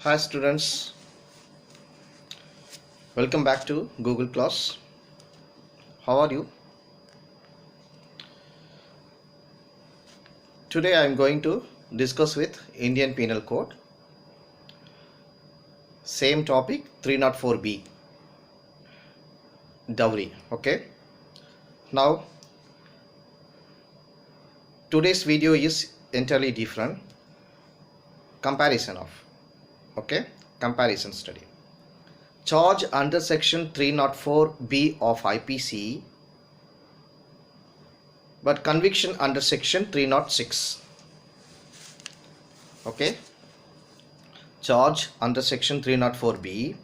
Hi students, welcome back to Google Class. How are you? Today I am going to discuss with Indian Penal Code. Same topic 304B, dowry. Okay. Now today's video is entirely different. Comparison of. Okay. Comparison study. Charge under section 304B of IPC, but conviction under section 306. Okay. Charge under section 304B,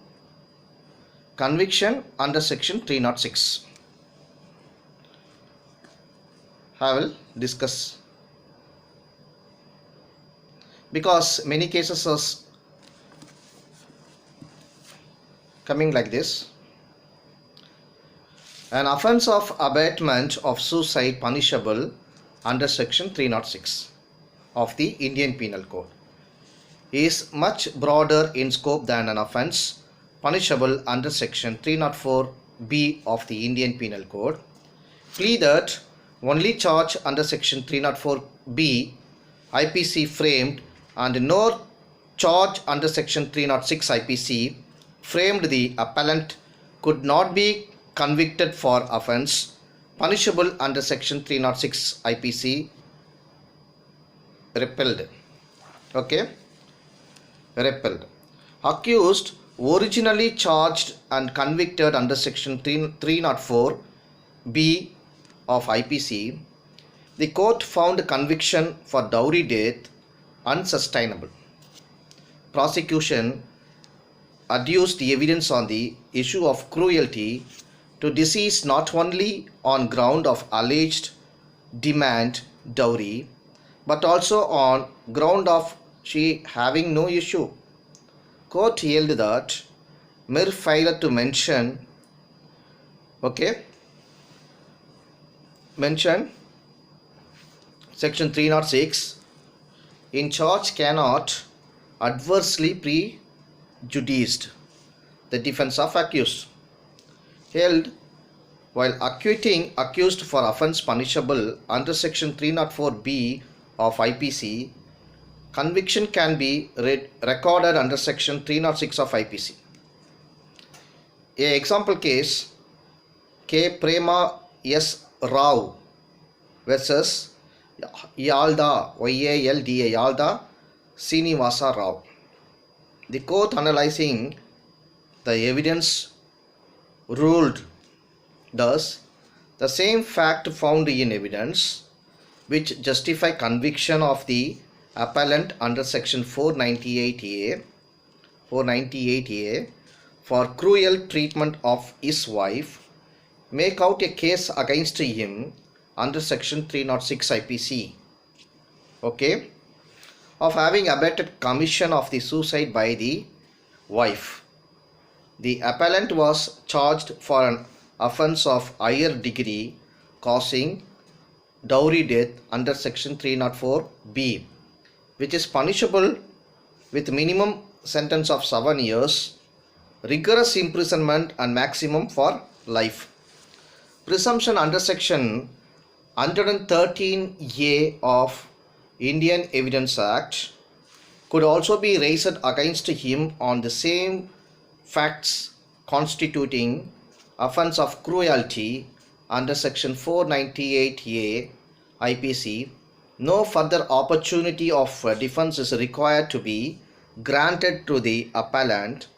conviction under section 306. I will discuss because many cases are coming like this. An offence of abatement of suicide punishable under section 306 of the Indian Penal Code is much broader in scope than an offence punishable under section 304B of the Indian Penal Code. Plea that only charge under section 304B IPC framed and no charge under section 306 IPC framed the appellant could not be convicted for offence punishable under section 306 IPC repelled. Okay. Repelled. Accused originally charged and convicted under section 304B of IPC, the court found conviction for dowry death unsustainable. Prosecution adduced evidence on the issue of cruelty to deceased not only on ground of alleged demand dowry but also on ground of she having no issue. Court held that mere failure to mention section 306 in charge cannot adversely prejudice the defense of accused. Held while acquitting accused for offence punishable under section 304B of IPC, conviction can be recorded under section 306 of IPC. A example case K. Prema S. Rao versus Yalda YALDA Yalda Srinivasa Rao. The court analyzing the evidence ruled thus the same fact found in evidence which justify conviction of the appellant under section 498A for cruel treatment of his wife make out a case against him under section 306 IPC of having abetted commission of the suicide by the wife. The appellant was charged for an offence of higher degree causing dowry death under section 304B, which is punishable with minimum sentence of 7 years, rigorous imprisonment and maximum for life. Presumption under section 113A of Indian Evidence Act could also be raised against him on the same facts constituting offence of cruelty under section 498A IPC. No further opportunity of defence is required to be granted to the appellant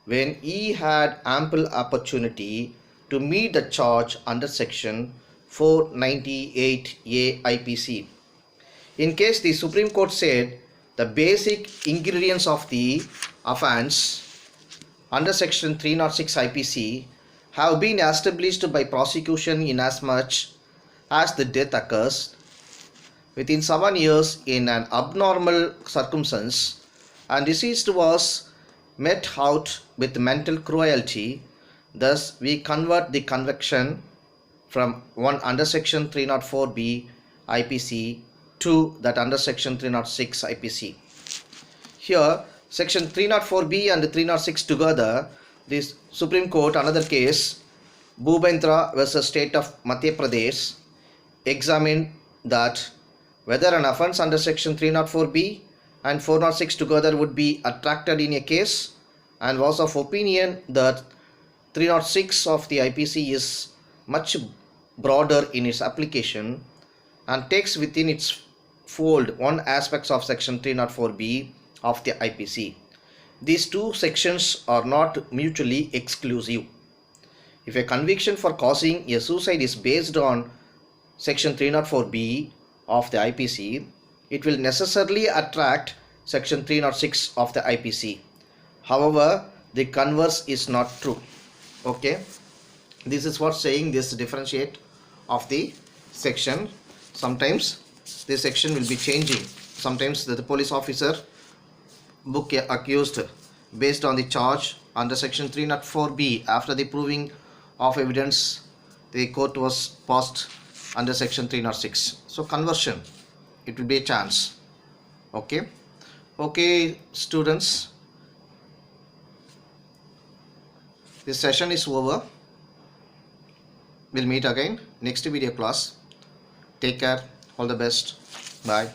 when he had ample opportunity to meet the charge under section 498A IPC. In case the Supreme Court said the basic ingredients of the offence under section 306 IPC have been established by prosecution inasmuch as the death occurs within 7 years in an abnormal circumstance and deceased was met out with mental cruelty. Thus we convert the conviction from one under section 304B IPC to that under section 306 IPC. Here Section 304B and 306 together, this Supreme Court, another case, Bhupendra versus State of Madhya Pradesh, examined that whether an offence under Section 304B and 406 together would be attracted in a case, and was of opinion that 306 of the IPC is much broader in its application and takes within its fold one aspect of Section 304B of the IPC. These two sections are not mutually exclusive. If a conviction for causing a suicide is based on Section 304B of the IPC, it will necessarily attract Section 306 of the IPC. However, the converse is not true. Okay, this is what saying this differentiate of the section. Sometimes this section will be changing. Sometimes the police officer book a accused based on the charge under Section 304B. After the proving of evidence, the court was passed under Section 306. So conversion, it will be a chance. Okay students, this session is over. We'll meet again next video class. Take care. All the best. Bye.